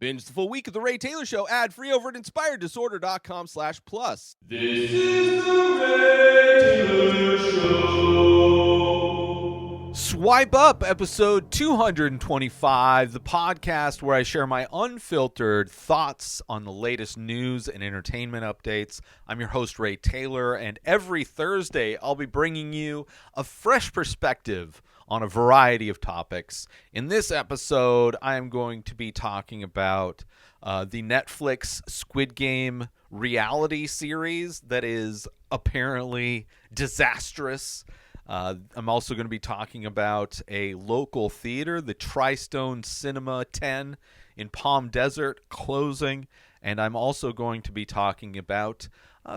Binge the full week of The Ray Taylor Show ad-free over at inspireddisorder.com/plus. This is The Ray Taylor Show. Swipe Up, episode 225, the podcast where I share my unfiltered thoughts on the latest news and entertainment updates. I'm your host, Ray Taylor, and every Thursday I'll be bringing you a fresh perspective on a variety of topics. In this episode, I am going to be talking about the Netflix Squid Game reality series that is apparently disastrous. I'm also going to be talking about a local theater, the Tri-Stone Cinema 10 in Palm Desert, closing. And I'm also going to be talking about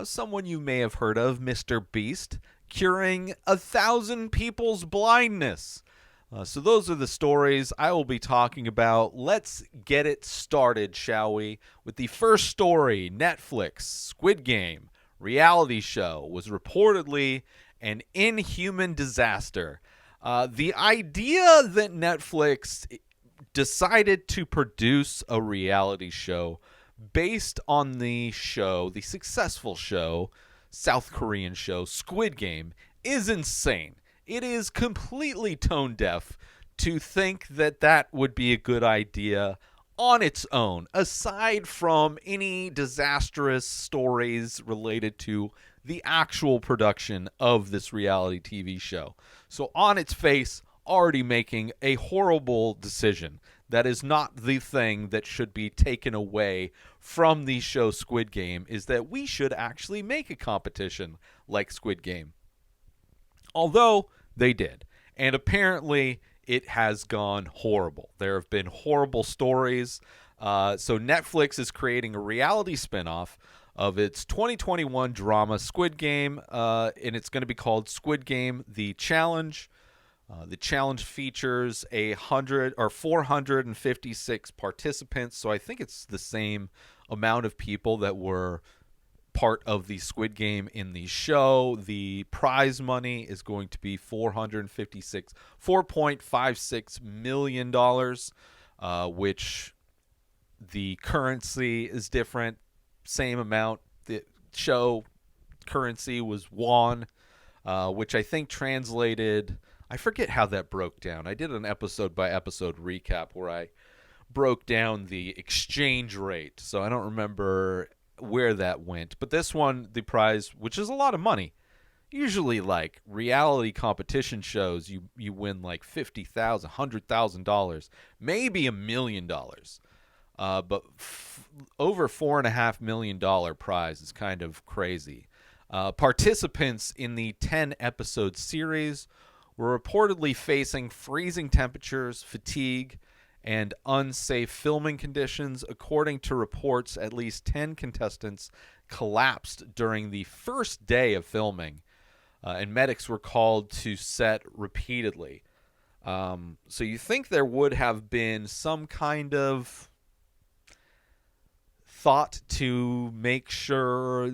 someone you may have heard of, MrBeast, curing 1,000 people's blindness. So those are the stories I will be talking about. Let's get it started, shall we? With the first story, Netflix Squid Game reality show was reportedly an inhuman disaster. The idea that Netflix decided to produce a reality show based on the successful show, South Korean show, Squid Game, is insane. It is completely tone deaf to think that that would be a good idea on its own, aside from any disastrous stories related to the actual production of this reality TV show. So on its face, already making a horrible decision. That is not the thing that should be taken away from the show Squid Game, is that we should actually make a competition like Squid Game. Although they did. And apparently it has gone horrible. There have been horrible stories. So Netflix is creating a reality spinoff of its 2021 drama Squid Game, and it's going to be called Squid Game: The Challenge. The challenge features 456 participants, so I think it's the same amount of people that were part of the Squid Game in the show. The prize money is going to be $4.56 million, which the currency is different. Same amount. The show currency was won, which I think translated, I forget how that broke down. I did an episode by episode recap where I broke down the exchange rate, so I don't remember where that went. But this one, the prize, which is a lot of money. Usually, like reality competition shows, you win like $50,000, $100,000, maybe $1 million. But over $4.5 million prize is kind of crazy. Participants in the 10-episode series were reportedly facing freezing temperatures, fatigue, and unsafe filming conditions. According to reports, at least 10 contestants collapsed during the first day of filming, and medics were called to set repeatedly. So you think there would have been some kind of thought to make sure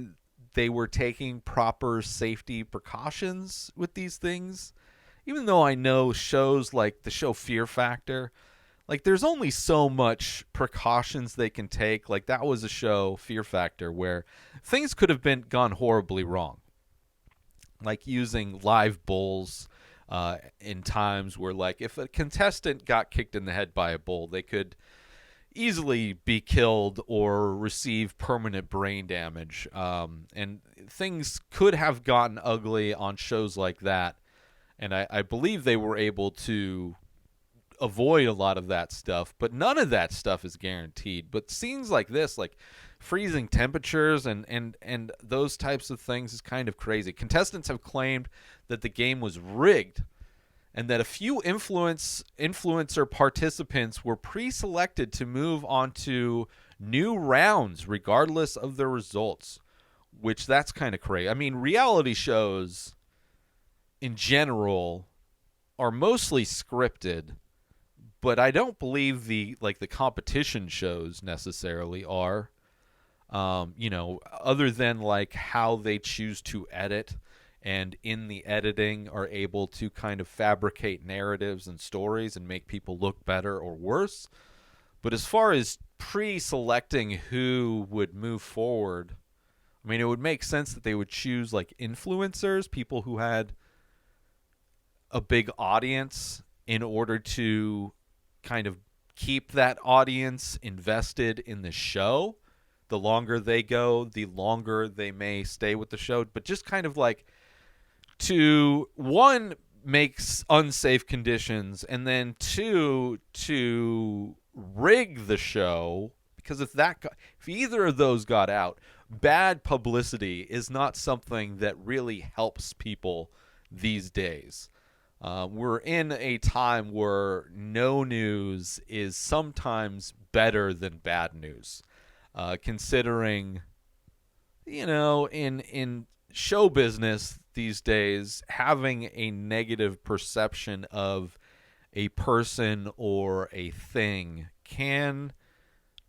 they were taking proper safety precautions with these things? Even though I know shows like the show Fear Factor, like there's only so much precautions they can take. Like that was a show, Fear Factor, where things could have gone horribly wrong. Like using live bulls in times where, like, if a contestant got kicked in the head by a bull, they could easily be killed or receive permanent brain damage. And things could have gotten ugly on shows like that. And I believe they were able to avoid a lot of that stuff, but none of that stuff is guaranteed. But scenes like this, like freezing temperatures and those types of things, is kind of crazy. Contestants have claimed that the game was rigged and that a few influencer participants were pre-selected to move on to new rounds regardless of the results, which that's kind of crazy. I mean, reality shows in general are mostly scripted, but I don't believe the competition shows necessarily are. Other than like how they choose to edit, and in the editing are able to kind of fabricate narratives and stories and make people look better or worse. But as far as pre-selecting who would move forward, I mean, it would make sense that they would choose like influencers, people who had a big audience, in order to kind of keep that audience invested in the show. The longer they go, the longer they may stay with the show. But just kind of like to, one, makes unsafe conditions, and then two, to rig the show, because if either of those got out, bad publicity is not something that really helps people these days. We're in a time where no news is sometimes better than bad news, considering, in show business these days, having a negative perception of a person or a thing can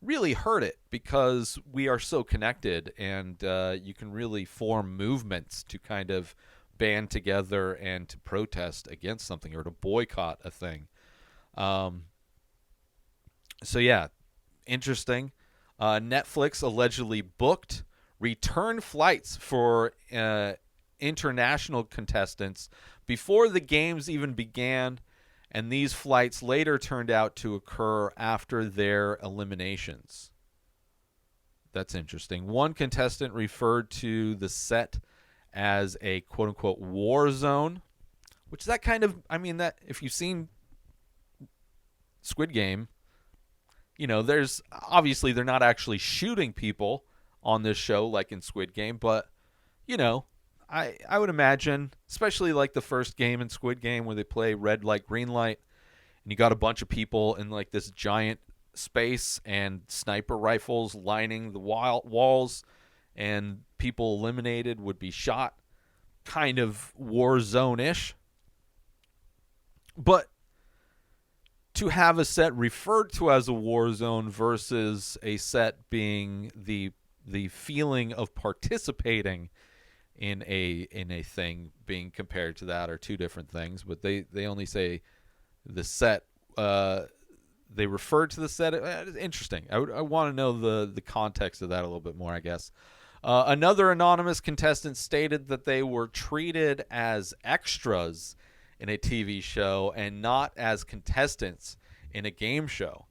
really hurt it, because we are so connected, and you can really form movements to kind of band together and to protest against something or to boycott a thing. So yeah, interesting. Netflix allegedly booked return flights for international contestants before the games even began, and these flights later turned out to occur after their eliminations. That's interesting. One contestant referred to the set as a quote-unquote war zone, which is that kind of, I mean, that if you've seen Squid Game, there's obviously they're not actually shooting people on this show like in Squid Game, but I would imagine, especially like the first game in Squid Game where they play red light, green light, and you got a bunch of people in like this giant space and sniper rifles lining the walls, and people eliminated would be shot, kind of war zone-ish. But to have a set referred to as a war zone versus a set being the feeling of participating in a thing being compared to that are two different things. But they only say the set. They refer to the set. It's interesting. I want to know the context of that a little bit more, I guess. Another anonymous contestant stated that they were treated as extras in a TV show and not as contestants in a game show,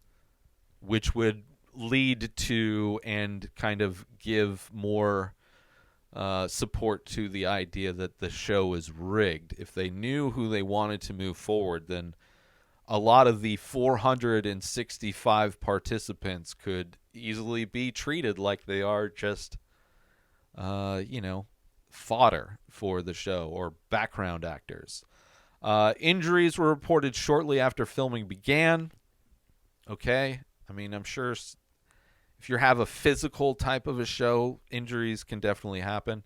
which would lead to and kind of give more support to the idea that the show is rigged. If they knew who they wanted to move forward, then a lot of the 465 participants could easily be treated like they are just fodder for the show or background actors. Injuries were reported shortly after filming began. Okay. I mean, I'm sure if you have a physical type of a show, injuries can definitely happen.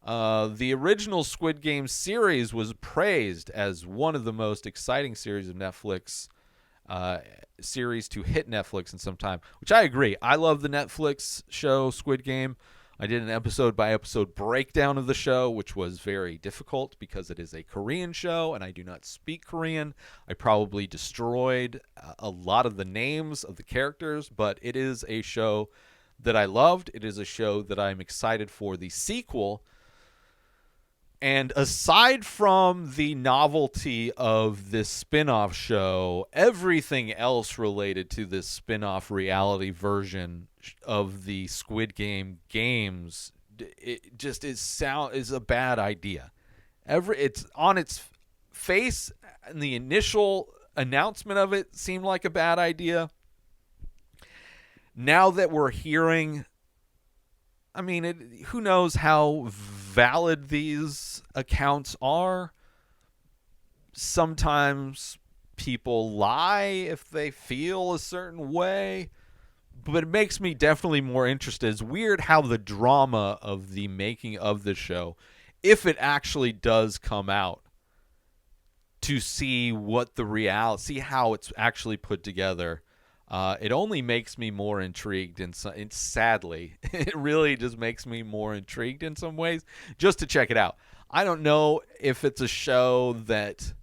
The original Squid Game series was praised as one of the most exciting series of Netflix series to hit Netflix in some time, which I agree. I love the Netflix show Squid Game. I did an episode-by-episode breakdown of the show, which was very difficult because it is a Korean show, and I do not speak Korean. I probably destroyed a lot of the names of the characters, but it is a show that I loved. It is a show that I'm excited for the sequel. And aside from the novelty of this spin-off show, everything else related to this spin-off reality version of the Squid Game games, it just is a bad idea. It's on its face, and the initial announcement of it seemed like a bad idea. Now that we're hearing, I mean, who knows how valid these accounts are? Sometimes people lie if they feel a certain way, but it makes me definitely more interested. It's weird how the drama of the making of the show, if it actually does come out, to see what the reality, see how it's actually put together. It only makes me more intrigued, and sadly, it really just makes me more intrigued in some ways just to check it out. I don't know if it's a show that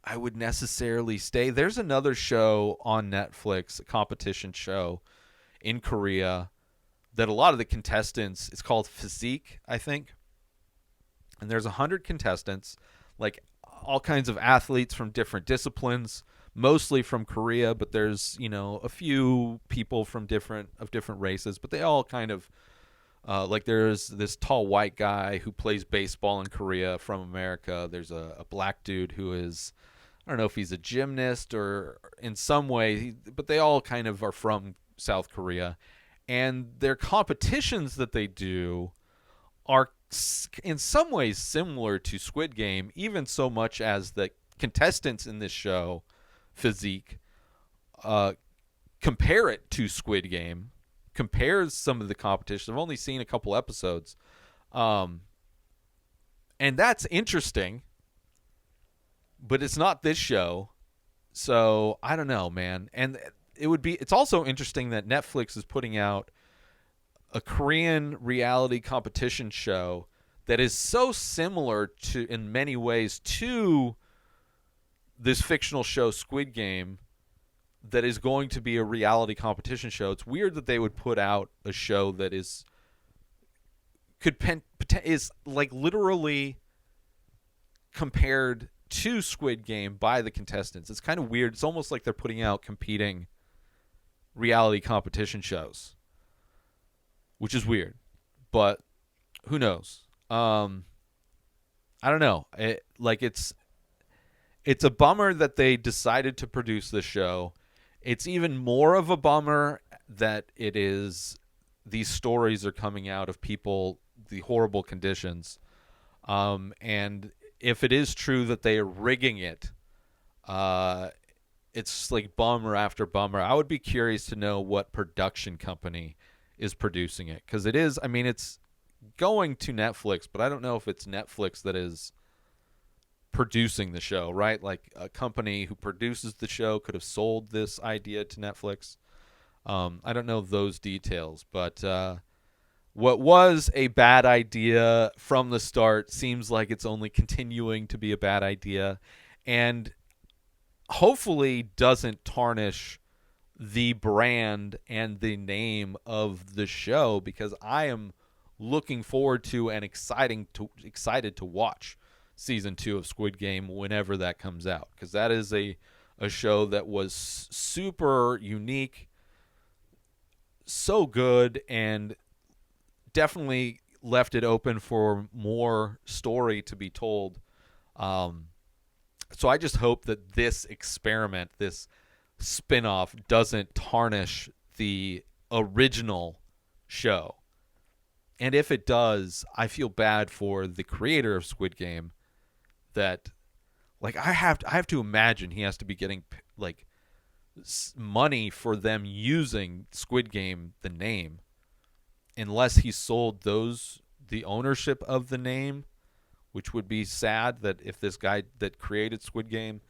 I would necessarily stay. There's another show on Netflix, a competition show in Korea that a lot of the contestants, it's called Physique, I think. And there's 100 contestants, like all kinds of athletes from different disciplines, mostly from Korea, but there's, a few people from different races, but they all kind of like there's this tall white guy who plays baseball in Korea from America. There's a black dude who is, I don't know if he's a gymnast or in some way, but they all kind of are from South Korea. And their competitions that they do are in some ways similar to Squid Game, even so much as the contestants in this show, Physique, compare it to Squid Game, compares some of the competition. I've only seen a couple episodes. And that's interesting, but it's not this show. So I don't know, man. And it's also interesting that Netflix is putting out a Korean reality competition show that is so similar to, in many ways, to this fictional show Squid Game, that is going to be a reality competition show. It's weird that they would put out a show that is like literally compared to Squid Game by the contestants. It's kind of weird. It's almost like they're putting out competing reality competition shows, which is weird, but who knows? I don't know. It's a bummer that they decided to produce this show. It's even more of a bummer that these stories are coming out of people, the horrible conditions. And if it is true that they are rigging it, it's like bummer after bummer. I would be curious to know what production company is producing it, because it's going to Netflix, but I don't know if it's Netflix that is producing the show, right? Like a company who produces the show could have sold this idea to Netflix. I don't know those details, but what was a bad idea from the start seems like it's only continuing to be a bad idea, and hopefully doesn't tarnish the brand and the name of the show, because I am looking forward to and excited to watch season 2 of Squid Game whenever that comes out, because that is a show that was super unique, so good, and definitely left it open for more story to be told. So I just hope that this experiment, this spinoff, doesn't tarnish the original show. And if it does, I feel bad for the creator of Squid Game, that like I have to imagine he has to be getting like money for them using Squid Game, the name, unless he sold the ownership of the name, which would be sad that if this guy that created Squid Game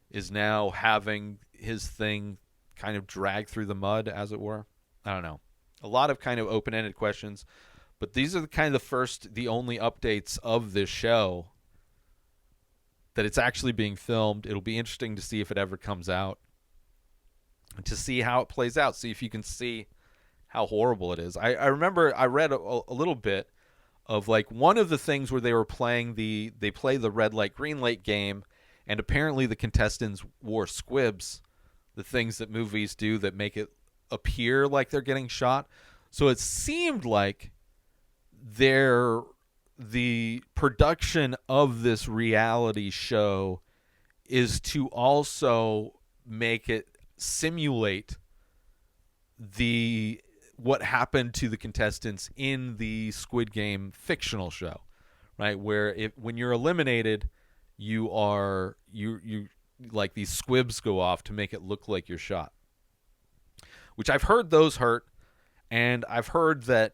is now having his thing kind of dragged through the mud, as it were. I don't know. A lot of kind of open-ended questions, but these are the only updates of this show, that it's actually being filmed. It'll be interesting to see if it ever comes out, and to see how it plays out, see if you can see how horrible it is. I remember I read a little bit of like one of the things where they were playing they play the red light, green light game, and apparently the contestants wore squibs, the things that movies do that make it appear like they're getting shot. So it seemed like the production of this reality show is to also make it simulate what happened to the contestants in the Squid Game fictional show, right? Where when you're eliminated, you like these squibs go off to make it look like you're shot, which I've heard those hurt, and I've heard that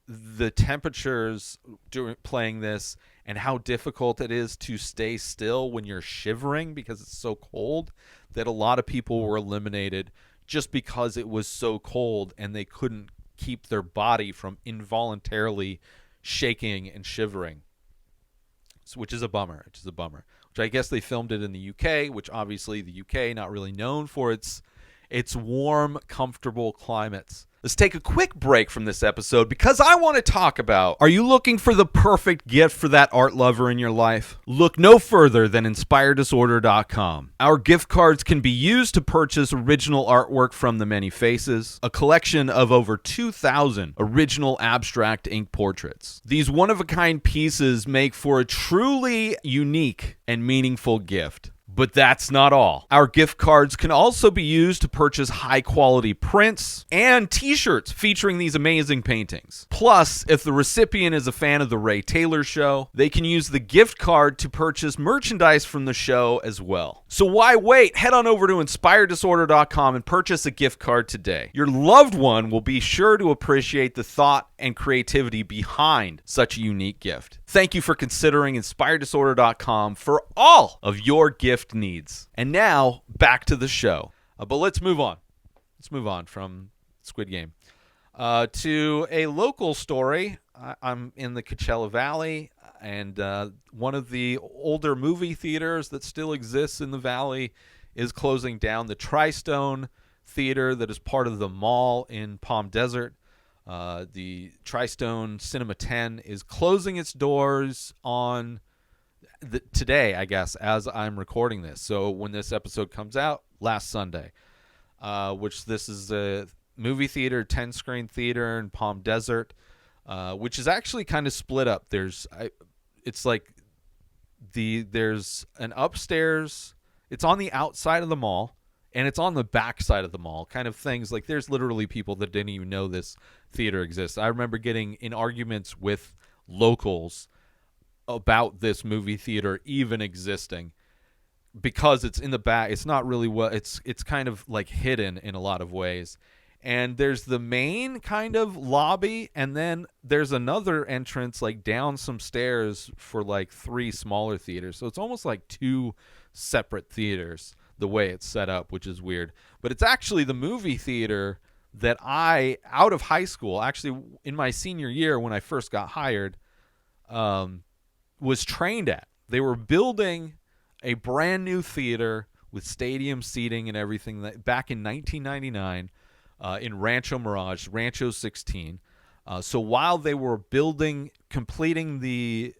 the temperatures during playing this and how difficult it is to stay still when you're shivering because it's so cold, that a lot of people were eliminated just because it was so cold and they couldn't keep their body from involuntarily shaking and shivering, which is a bummer. Which which I guess they filmed it in the UK, which obviously the UK not really known for its warm, comfortable climates. Let's take a quick break from this episode because I want to talk about, are you looking for the perfect gift for that art lover in your life? Look no further than InspiredDisorder.com. Our gift cards can be used to purchase original artwork from The Many Faces, a collection of over 2,000 original abstract ink portraits. These one-of-a-kind pieces make for a truly unique and meaningful gift. But that's not all. Our gift cards can also be used to purchase high-quality prints and t-shirts featuring these amazing paintings. Plus, if the recipient is a fan of The Ray Taylor Show, they can use the gift card to purchase merchandise from the show as well. So why wait? Head on over to InspiredDisorder.com and purchase a gift card today. Your loved one will be sure to appreciate the thought and creativity behind such a unique gift. Thank you for considering InspiredDisorder.com for all of your gift needs. And now, back to the show. But let's move on. Let's move on from Squid Game to a local story. I'm in the Coachella Valley, and one of the older movie theaters that still exists in the valley is closing down. The Tri-Stone Theater that is part of the mall in Palm Desert. The Tri-Stone Cinema 10 is closing its doors on today, I guess, as I'm recording this. So when this episode comes out, last Sunday, which this is a movie theater, 10-screen theater in Palm Desert, which is actually kind of split up. There's an upstairs. It's on the outside of the mall, and it's on the back side of the mall, kind of things. Like, there's literally people that didn't even know this theater exists. I remember getting in arguments with locals about this movie theater even existing because it's in the back. It's not really it's kind of like hidden in a lot of ways. And there's the main kind of lobby, and then there's another entrance like down some stairs for like 3 smaller theaters. So it's almost like 2 separate theaters the way it's set up, which is weird. But it's actually the movie theater that I, out of high school, actually in my senior year when I first got hired, was trained at. They were building a brand new theater with stadium seating and everything back in 1999 in Rancho Mirage, Rancho 16. So while they were completing the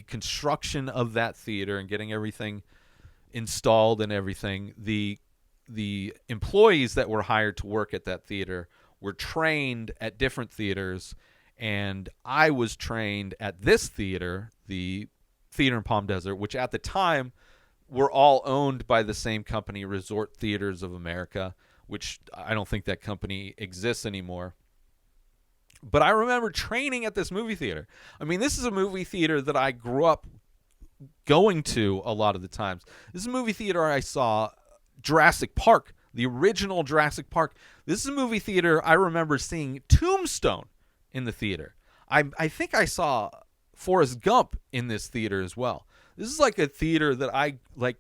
construction of that theater and getting everything installed and everything, the employees that were hired to work at that theater were trained at different theaters, and I was trained at this theater, the theater in Palm Desert, which at the time were all owned by the same company, Resort Theaters of America, which I don't think that company exists anymore. But I remember training at this movie theater. I mean, this is a movie theater that I grew up going to a lot of the times. This is a movie theater I saw Jurassic Park, the original Jurassic Park. This is a movie theater I remember seeing Tombstone in the theater. I think I saw Forrest Gump in this theater as well. This is like a theater that I like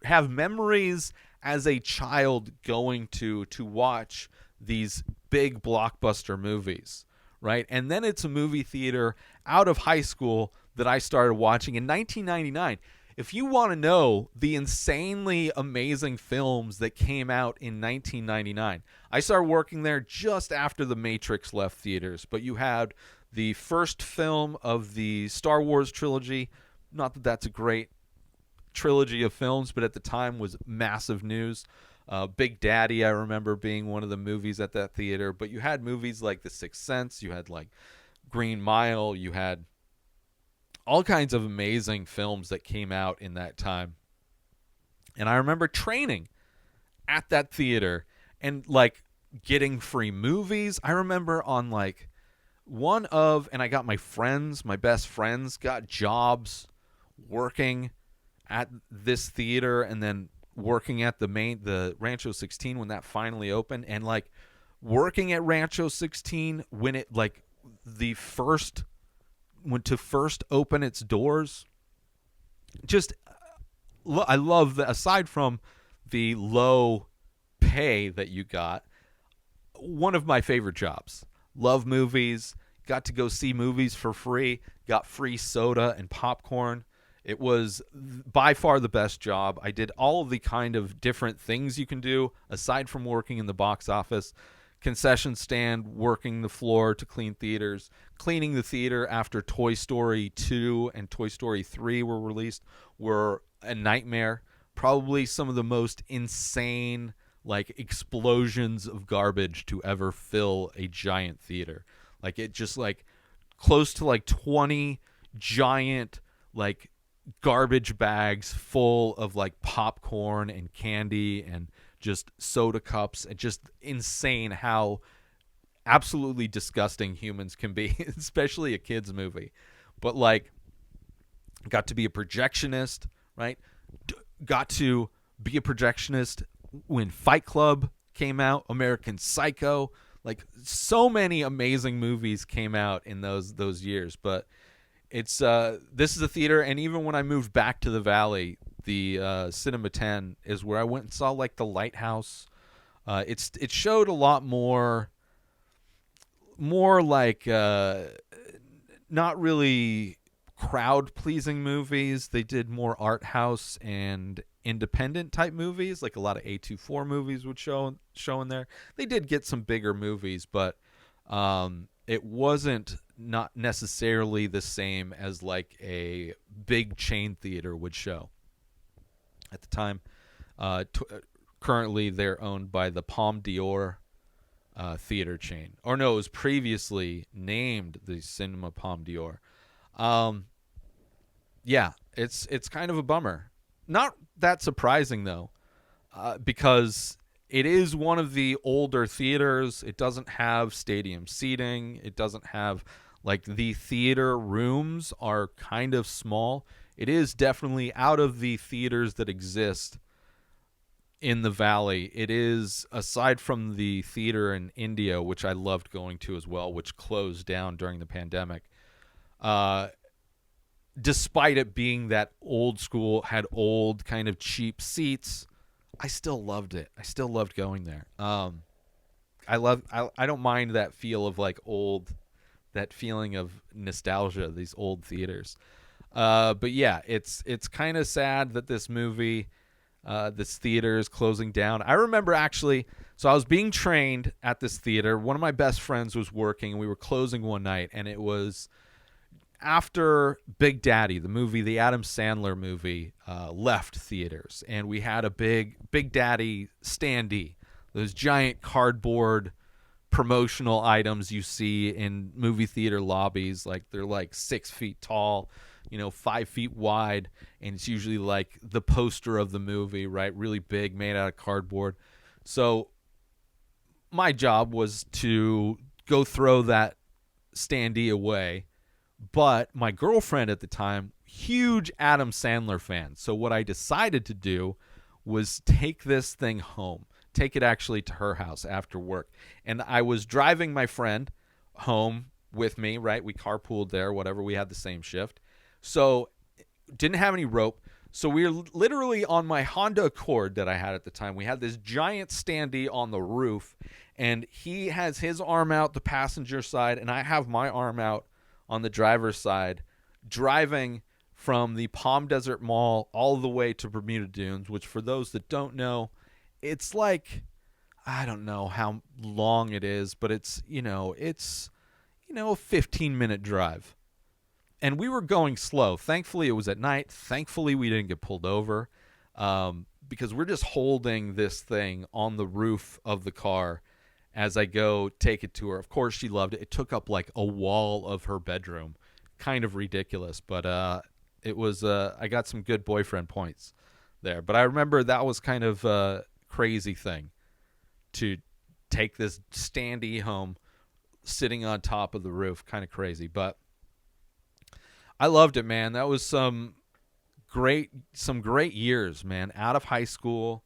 have memories as a child going to watch these big blockbuster movies, right? And then it's a movie theater out of high school that I started watching in 1999. If you want to know the insanely amazing films that came out in 1999, I started working there just after The Matrix left theaters. But you had the first film of the Star Wars trilogy. Not that that's a great trilogy of films, but at the time was massive news. Big Daddy, I remember being one of the movies at that theater. But you had movies like The Sixth Sense. You had like Green Mile. You had all kinds of amazing films that came out in that time. And I remember training at that theater and like getting free movies. I remember on like and I got my best friends got jobs working at this theater and then working at the Rancho 16 when that finally opened, and like working at Rancho 16 when it like went to first open its doors. Just I love that. Aside from the low pay that you got, one of my favorite jobs. Love movies, got to go see movies for free, got free soda and popcorn. It was by far the best job. I did all of the kind of different things you can do aside from working in the box office. Concession stand, working the floor to clean theaters, cleaning the theater after Toy Story 2 and Toy Story 3 were released were a nightmare. Probably some of the most insane like explosions of garbage to ever fill a giant theater. Like it just like close to like 20 giant like garbage bags full of like popcorn and candy and just soda cups, and just insane how absolutely disgusting humans can be, especially a kids movie. But like got to be a projectionist, right? Got to be a projectionist when Fight Club came out, American Psycho, like so many amazing movies came out in those years. But it's this is a theater, and even when I moved back to the Valley, the Cinema 10 is where I went and saw like The Lighthouse. It showed a lot more like not really crowd pleasing movies. They did more art house and independent type movies, like a lot of A24 movies would show in there. They did get some bigger movies, but it wasn't not necessarily the same as like a big chain theater would show at the time. Currently, they're owned by the Palme d'Or theater chain. Or no, it was previously named the Cinema Palme d'Or. Yeah, it's kind of a bummer. Not that surprising, though, because it is one of the older theaters. It doesn't have stadium seating. It doesn't have, like, the theater rooms are kind of small. It is definitely out of the theaters that exist in the Valley. It is, aside from the theater in India, which I loved going to as well, which closed down during the pandemic, despite it being that old school, had old kind of cheap seats, I still loved it. I still loved going there. I don't mind that feel of like old, that feeling of nostalgia, these old theaters. But yeah, it's kind of sad that this movie, this theater is closing down. I remember actually, so I was being trained at this theater. One of my best friends was working, and we were closing one night, and it was after Big Daddy, the movie, the Adam Sandler movie, left theaters, and we had a Big Daddy standee, those giant cardboard promotional items you see in movie theater lobbies. Like they're like 6 feet tall, 5 feet wide, and it's usually like the poster of the movie, right? Really big, made out of cardboard. So my job was to go throw that standee away. But my girlfriend at the time, huge Adam Sandler fan. So what I decided to do was take this thing home, take it actually to her house after work. And I was driving my friend home with me, right? We carpooled there, whatever. We had the same shift. So didn't have any rope. So we were literally on my Honda Accord that I had at the time. We had this giant standee on the roof, and he has his arm out the passenger side, and I have my arm out on the driver's side, driving from the Palm Desert Mall all the way to Bermuda Dunes, which for those that don't know, it's like, I don't know how long it is, but it's a 15-minute drive. And we were going slow. Thankfully, it was at night. Thankfully, we didn't get pulled over, because we're just holding this thing on the roof of the car as I go take it to her. Of course, she loved it. It took up like a wall of her bedroom. Kind of ridiculous, but it was. I got some good boyfriend points there. But I remember that was kind of a crazy thing to take this standee home, sitting on top of the roof. Kind of crazy, but I loved it, man. That was some great years, man. Out of high school,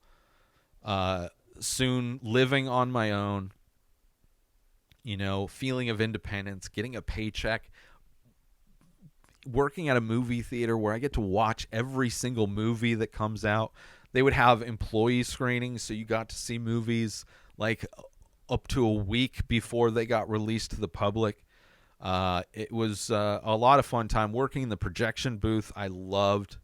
soon living on my own. Feeling of independence, getting a paycheck, working at a movie theater where I get to watch every single movie that comes out. They would have employee screenings, so you got to see movies like up to a week before they got released to the public. It was a lot of fun time working in the projection booth. I loved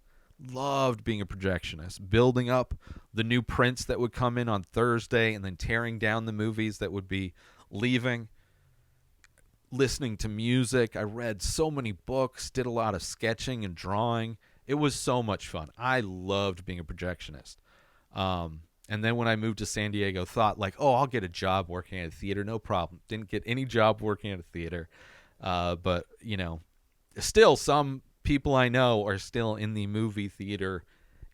being a projectionist, building up the new prints that would come in on Thursday and then tearing down the movies that would be leaving, listening to music. I read so many books, did a lot of sketching and drawing. It was so much fun. I loved being a projectionist. And then when I moved to San Diego, thought like, oh, I'll get a job working at a theater, no problem. Didn't get any job working at a theater. But, still some people I know are still in the movie theater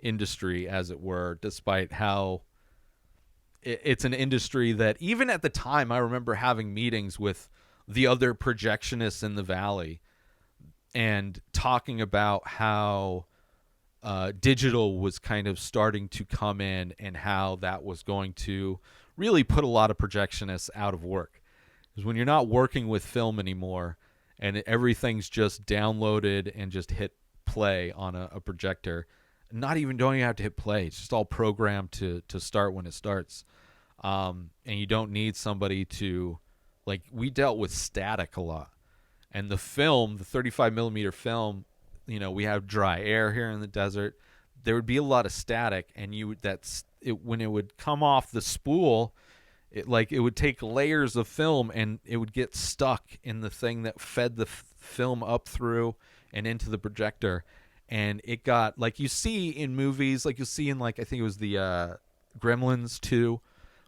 industry, as it were, despite how it's an industry that even at the time I remember having meetings with the other projectionists in the Valley and talking about how digital was kind of starting to come in and how that was going to really put a lot of projectionists out of work. Because when you're not working with film anymore and everything's just downloaded and just hit play on a projector, don't even have to hit play. It's just all programmed to start when it starts. And you don't need somebody to, like, we dealt with static a lot. And the film, the 35 millimeter film, we have dry air here in the desert. There would be a lot of static, and when it would come off the spool, it would take layers of film, and it would get stuck in the thing that fed the film up through and into the projector. And it got, like you see in movies, like you'll see in, like, I think it was the Gremlins 2,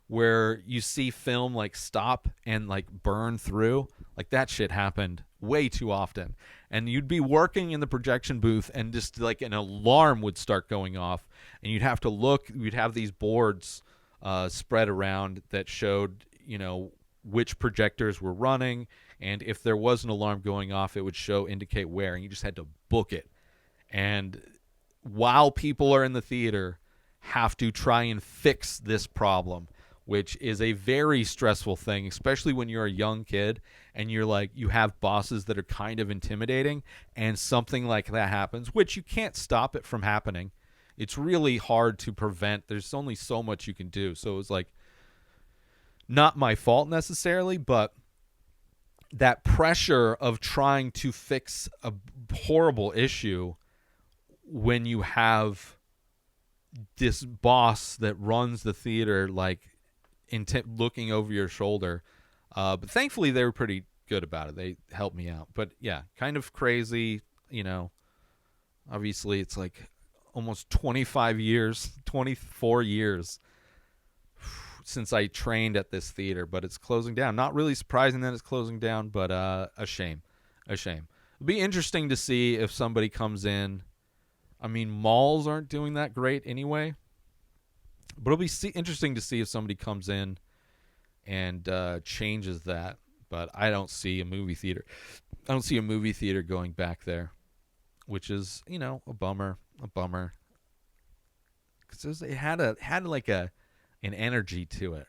where you see film like stop and like burn through. Like, that shit happened way too often. And you'd be working in the projection booth and just like an alarm would start going off, and you'd have to look. You'd have these boards spread around that showed, which projectors were running, and if there was an alarm going off, it would indicate where, and you just had to book it. And while people are in the theater, have to try and fix this problem, which is a very stressful thing, especially when you're a young kid and you have bosses that are kind of intimidating, and something like that happens, which you can't stop it from happening. It's really hard to prevent. There's only so much you can do. So it was like not my fault necessarily, but that pressure of trying to fix a horrible issue when you have this boss that runs the theater, like, looking over your shoulder. But thankfully they were pretty good about it. They helped me out. But yeah, kind of crazy, obviously it's like almost 24 years since I trained at this theater, but it's closing down. Not really surprising that it's closing down, but a shame. It'll be interesting to see if somebody comes in. I mean, malls aren't doing that great anyway. But it'll be interesting to see if somebody comes in and changes that. But I don't see a movie theater. I don't see a movie theater going back there, which is, a bummer. Because it had like an energy to it,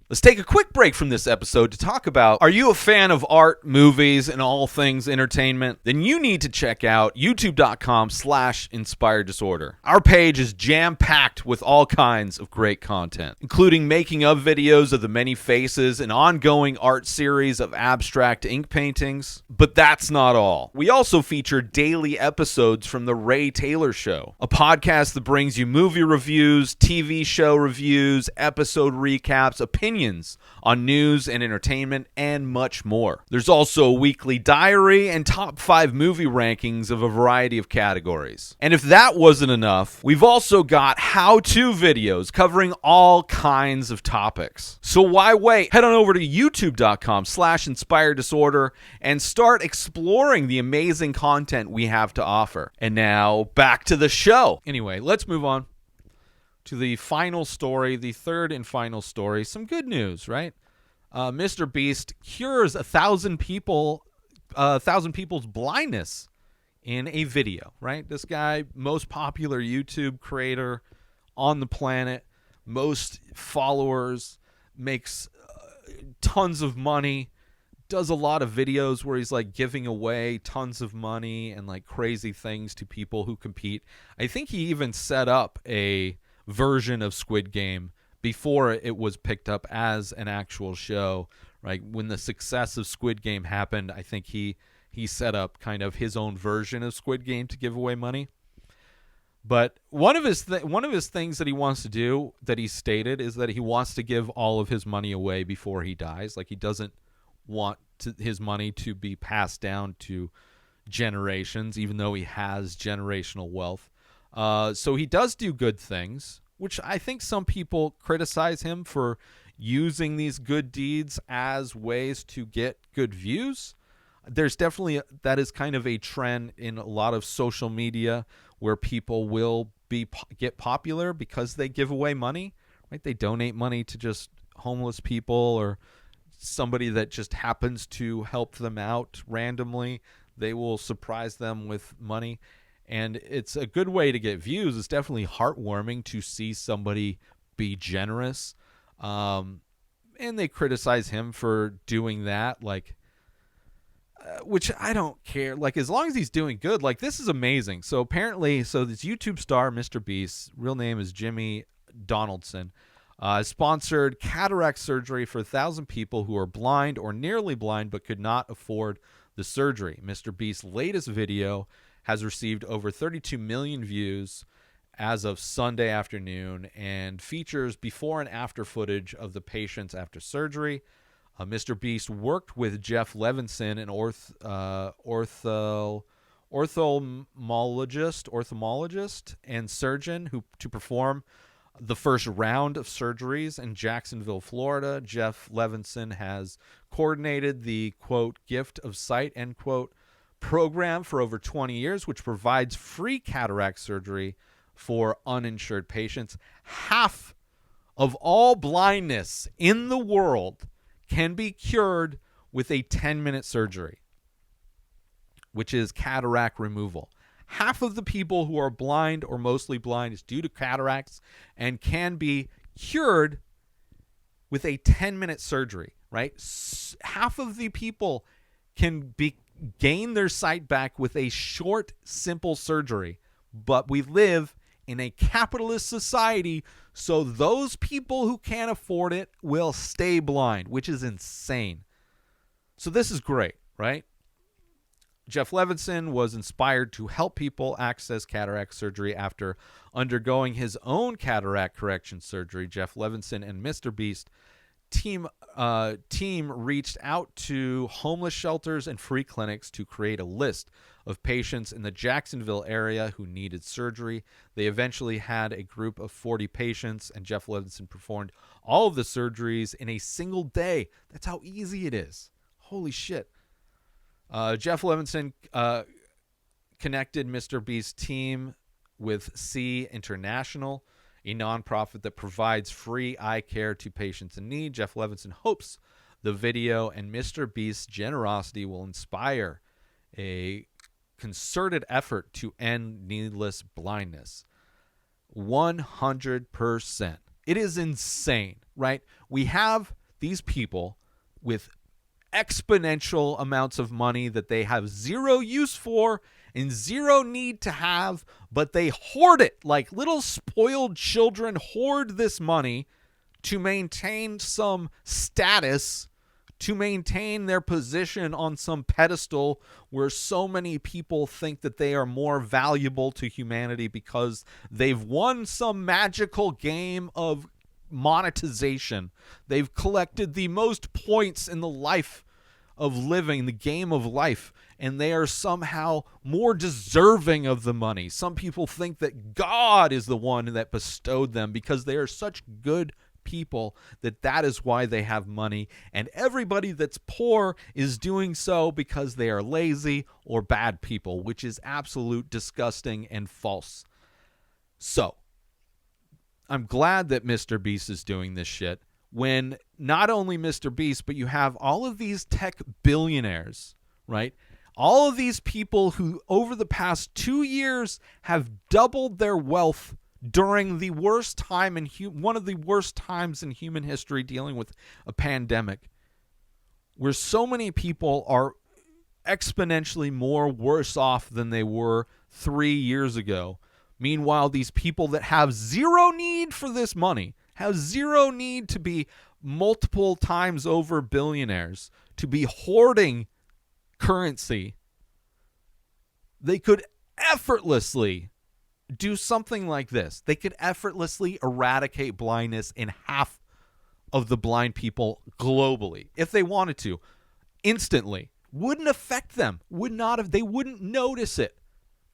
Let's take a quick break from this episode to talk about, are you a fan of art, movies, and all things entertainment? Then you need to check out youtube.com/inspired disorder. Our page is jam-packed with all kinds of great content, including making of videos of the many faces, an ongoing art series of abstract ink paintings. But that's not all. We also feature daily episodes from The Ray Taylor Show, a podcast that brings you movie reviews, TV show reviews, episode recaps, opinions on news and entertainment, and much more. There's also a weekly diary and top 5 movie rankings of a variety of categories. And if that wasn't enough, we've also got how-to videos covering all kinds of topics. So why wait? Head on over to youtube.com/inspired disorder and start exploring the amazing content we have to offer. And now back to the show. Anyway, let's move on to the final story, the third and final story. Some good news, right? MrBeast cures 1,000 people's blindness in a video, right? This guy, most popular YouTube creator on the planet, most followers, makes tons of money, does a lot of videos where he's like giving away tons of money and like crazy things to people who compete. I think he even set up a version of Squid Game before it was picked up as an actual show. Right when the success of Squid Game happened, I think he set up kind of his own version of Squid Game to give away money. But one of his things that he wants to do, that he stated, is that he wants to give all of his money away before he dies. Like, he doesn't want his money to be passed down to generations, even though he has generational wealth. So he does do good things, which I think some people criticize him for using these good deeds as ways to get good views. There's definitely that is kind of a trend in a lot of social media where people will get popular because they give away money, right? They donate money to just homeless people or somebody that just happens to help them out randomly. They will surprise them with money, and it's a good way to get views. It's definitely heartwarming to see somebody be generous, and they criticize him for doing that, like, which I don't care. Like, as long as he's doing good, like, this is amazing. So apparently, this YouTube star, MrBeast, real name is Jimmy Donaldson, sponsored cataract surgery for 1,000 people who are blind or nearly blind but could not afford the surgery. MrBeast's latest video has received over 32 million views as of Sunday afternoon and features before and after footage of the patients after surgery. MrBeast worked with Jeff Levenson, an ophthalmologist and surgeon, to perform the first round of surgeries in Jacksonville, Florida. Jeff Levenson has coordinated the, quote, gift of sight, end quote, program for over 20 years, which provides free cataract surgery for uninsured patients. Half of all blindness in the world can be cured with a 10-minute surgery, which is cataract removal. Half of the people who are blind or mostly blind is due to cataracts and can be cured with a 10-minute surgery, right? Half of the people can gain their sight back with a short, simple surgery, but we live in a capitalist society, so those people who can't afford it will stay blind, which is insane. So this is great, right? Jeff Levenson was inspired to help people access cataract surgery after undergoing his own cataract correction surgery. Jeff Levenson and MrBeast team reached out to homeless shelters and free clinics to create a list of patients in the Jacksonville area who needed surgery. They eventually had a group of 40 patients, and Jeff Levenson performed all of the surgeries in a single day. That's how easy it is. Holy shit. Jeff Levenson connected MrBeast's team with C International, a nonprofit that provides free eye care to patients in need. Jeff Levenson hopes the video and MrBeast's generosity will inspire a concerted effort to end needless blindness. 100%. It is insane, right? We have these people with exponential amounts of money that they have zero use for and zero need to have, but they hoard it like little spoiled children hoard this money to maintain some status, to maintain their position on some pedestal where so many people think that they are more valuable to humanity because they've won some magical game of monetization. They've collected the most points in the life of living, the game of life, and they are somehow more deserving of the money. Some people think that God is the one that bestowed them because they are such good people that is why they have money, and everybody that's poor is doing so because they are lazy or bad people, which is absolute disgusting and false. So I'm glad that MrBeast is doing this shit, when not only MrBeast, but you have all of these tech billionaires, right? All of these people who over the past 2 years have doubled their wealth during the worst time in one of the worst times in human history, dealing with a pandemic, where so many people are exponentially more worse off than they were 3 years ago. Meanwhile, these people that have zero need for this money, have zero need to be multiple times over billionaires, to be hoarding currency. They could effortlessly do something like this. They could effortlessly eradicate blindness in half of the blind people globally if they wanted to, instantly. Wouldn't affect them. They wouldn't notice it.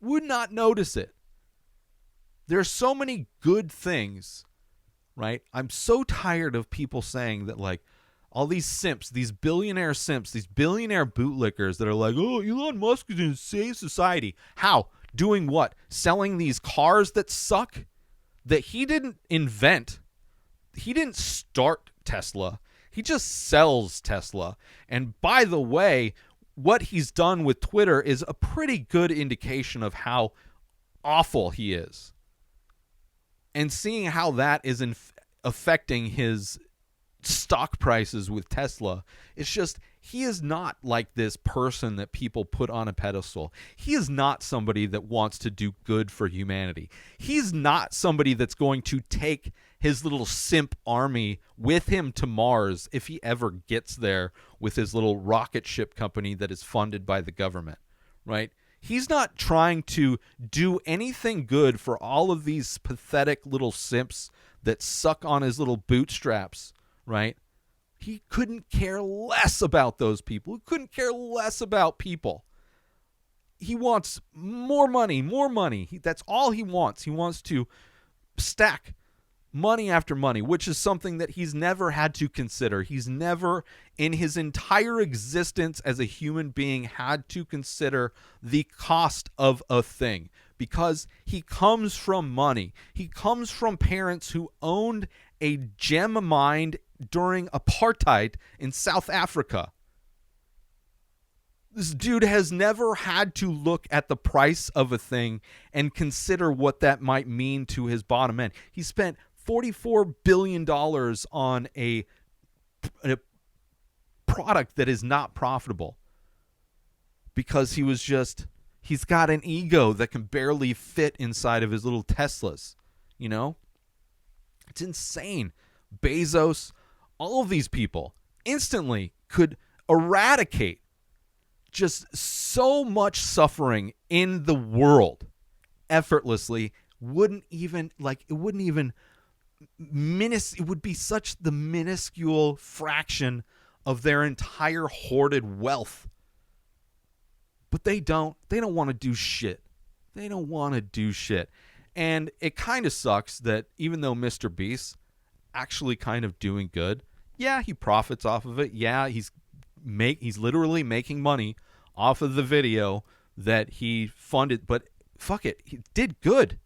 Would not notice it. There are so many good things, right? I'm so tired of people saying that, like, all these simps, these billionaire simps, these billionaire bootlickers that are like, oh, Elon Musk is going to save society. How? Doing what? Selling these cars that suck? That he didn't invent. He didn't start Tesla. He just sells Tesla. And by the way, what he's done with Twitter is a pretty good indication of how awful he is. And seeing how that is affecting his stock prices with Tesla, it's just, he is not like this person that people put on a pedestal. He is not somebody that wants to do good for humanity. He's not somebody that's going to take his little simp army with him to Mars if he ever gets there with his little rocket ship company that is funded by the government, right? He's not trying to do anything good for all of these pathetic little simps that suck on his little bootstraps, right? He couldn't care less about those people. He couldn't care less about people. He wants more money, more money. That's all he wants. He wants to stack money after money, which is something that he's never had to consider. He's never in his entire existence as a human being had to consider the cost of a thing, because he comes from money. He comes from parents who owned a gem mine during apartheid in South Africa. This dude has never had to look at the price of a thing and consider what that might mean to his bottom end. He spent $44 billion on a product that is not profitable because he's got an ego that can barely fit inside of his little Teslas, you know? It's insane. Bezos, all of these people instantly could eradicate just so much suffering in the world effortlessly. It wouldn't even it would be such the minuscule fraction of their entire hoarded wealth. But they don't want to do shit. They don't want to do shit. And it kind of sucks that even though MrBeast actually kind of doing good, yeah, he profits off of it. Yeah, he's literally making money off of the video that he funded, but fuck it, he did good.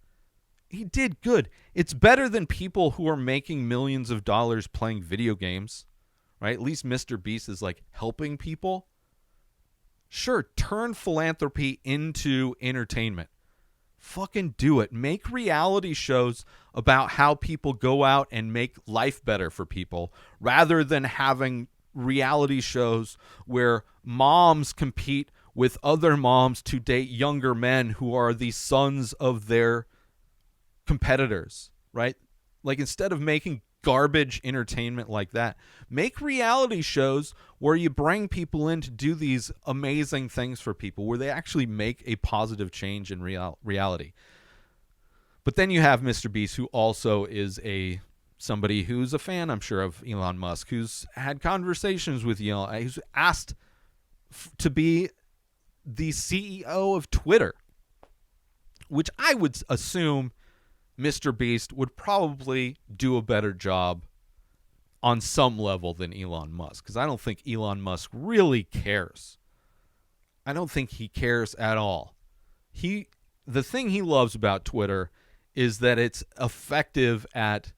He did good. It's better than people who are making millions of dollars playing video games, right? At least MrBeast is like helping people. Sure, turn philanthropy into entertainment. Fucking do it. Make reality shows about how people go out and make life better for people, rather than having reality shows where moms compete with other moms to date younger men who are the sons of their competitors, right? Like, instead of making garbage entertainment like that, make reality shows where you bring people in to do these amazing things for people, where they actually make a positive change in reality. But then you have MrBeast, who also is somebody who's a fan, I'm sure, of Elon Musk, who's had conversations with Elon, who's asked to be the CEO of Twitter, which I would assume MrBeast would probably do a better job on some level than Elon Musk, because I don't think Elon Musk really cares. I don't think he cares at all. The thing he loves about Twitter is that it's effective at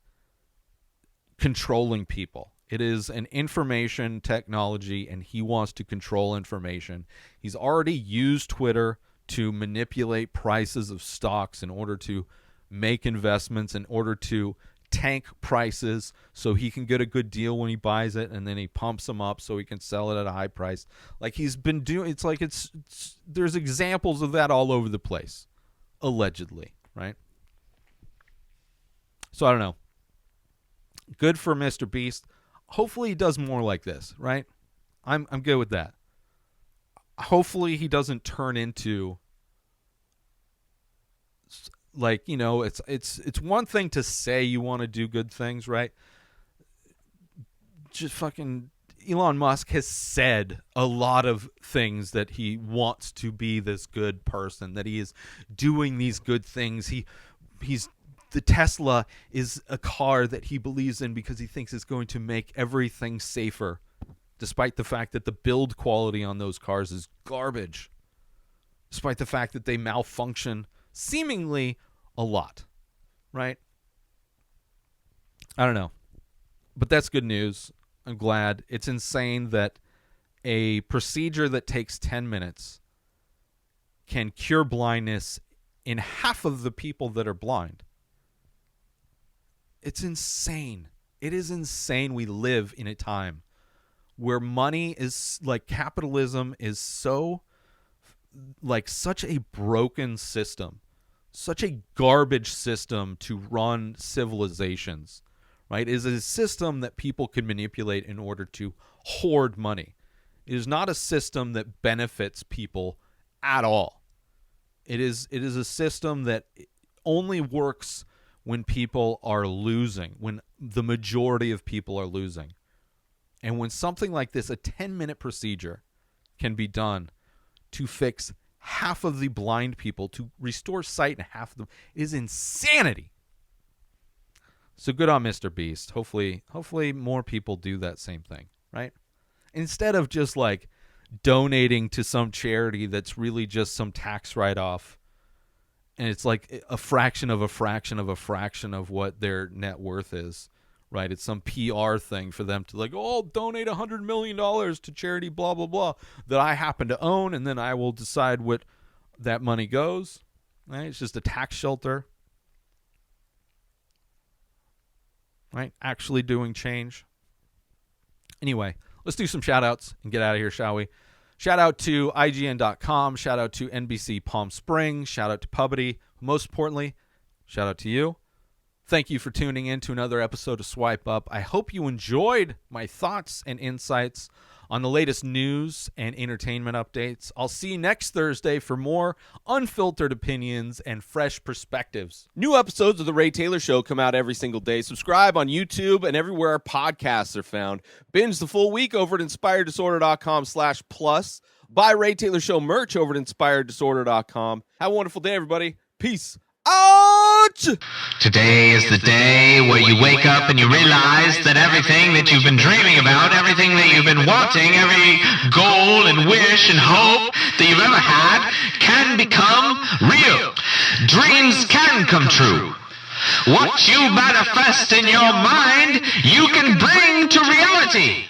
controlling people. It is an information technology, and he wants to control information. He's already used Twitter to manipulate prices of stocks in order to make investments, in order to tank prices so he can get a good deal when he buys it, and then he pumps them up so he can sell it at a high price. Like he's been doing, it's like there's examples of that all over the place, allegedly, right? So I don't know. Good for Mr. Beast. Hopefully he does more like this, right? I'm good with that. Hopefully he doesn't turn into like, you know, it's one thing to say you want to do good things, right? Just fucking Elon Musk has said a lot of things that he wants to be this good person, that he is doing these good things. The Tesla is a car that he believes in because he thinks it's going to make everything safer, despite the fact that the build quality on those cars is garbage, despite the fact that they malfunction seemingly a lot, right? I don't know. But that's good news. I'm glad. It's insane that a procedure that takes 10 minutes can cure blindness in half of the people that are blind. It's insane. It is insane. We live in a time where money is like capitalism is so like such a broken system, such a garbage system to run civilizations, right? It is a system that people can manipulate in order to hoard money. It is not a system that benefits people at all. It is a system that only works when people are losing, when the majority of people are losing. And when something like this, a 10-minute procedure, can be done to fix half of the blind people, to restore sight in half of them, it is insanity. So good on Mr. Beast. Hopefully more people do that same thing, right? Instead of just like donating to some charity that's really just some tax write-off, and it's like a fraction of a fraction of a fraction of what their net worth is, right? It's some PR thing for them to like, oh, I'll donate $100 million to charity, blah, blah, blah, that I happen to own, and then I will decide what that money goes, right? It's just a tax shelter, right? Actually doing change. Anyway, let's do some shout-outs and get out of here, shall we? Shout out to IGN.com. Shout out to NBC Palm Springs. Shout out to Pubbity. Most importantly, shout out to you. Thank you for tuning in to another episode of Swipe Up. I hope you enjoyed my thoughts and insights on the latest news and entertainment updates. I'll see you next Thursday for more unfiltered opinions and fresh perspectives. New episodes of The Ray Taylor Show come out every single day. Subscribe on YouTube and everywhere our podcasts are found. Binge the full week over at inspireddisorder.com/plus. Buy Ray Taylor Show merch over at inspireddisorder.com. Have a wonderful day, everybody. Peace out! Today is the day where you wake up and you realize that everything that you've been dreaming about, everything that you've been wanting, every goal and wish and hope that you've ever had can become real. Dreams can come true. What you manifest in your mind, you can bring to reality.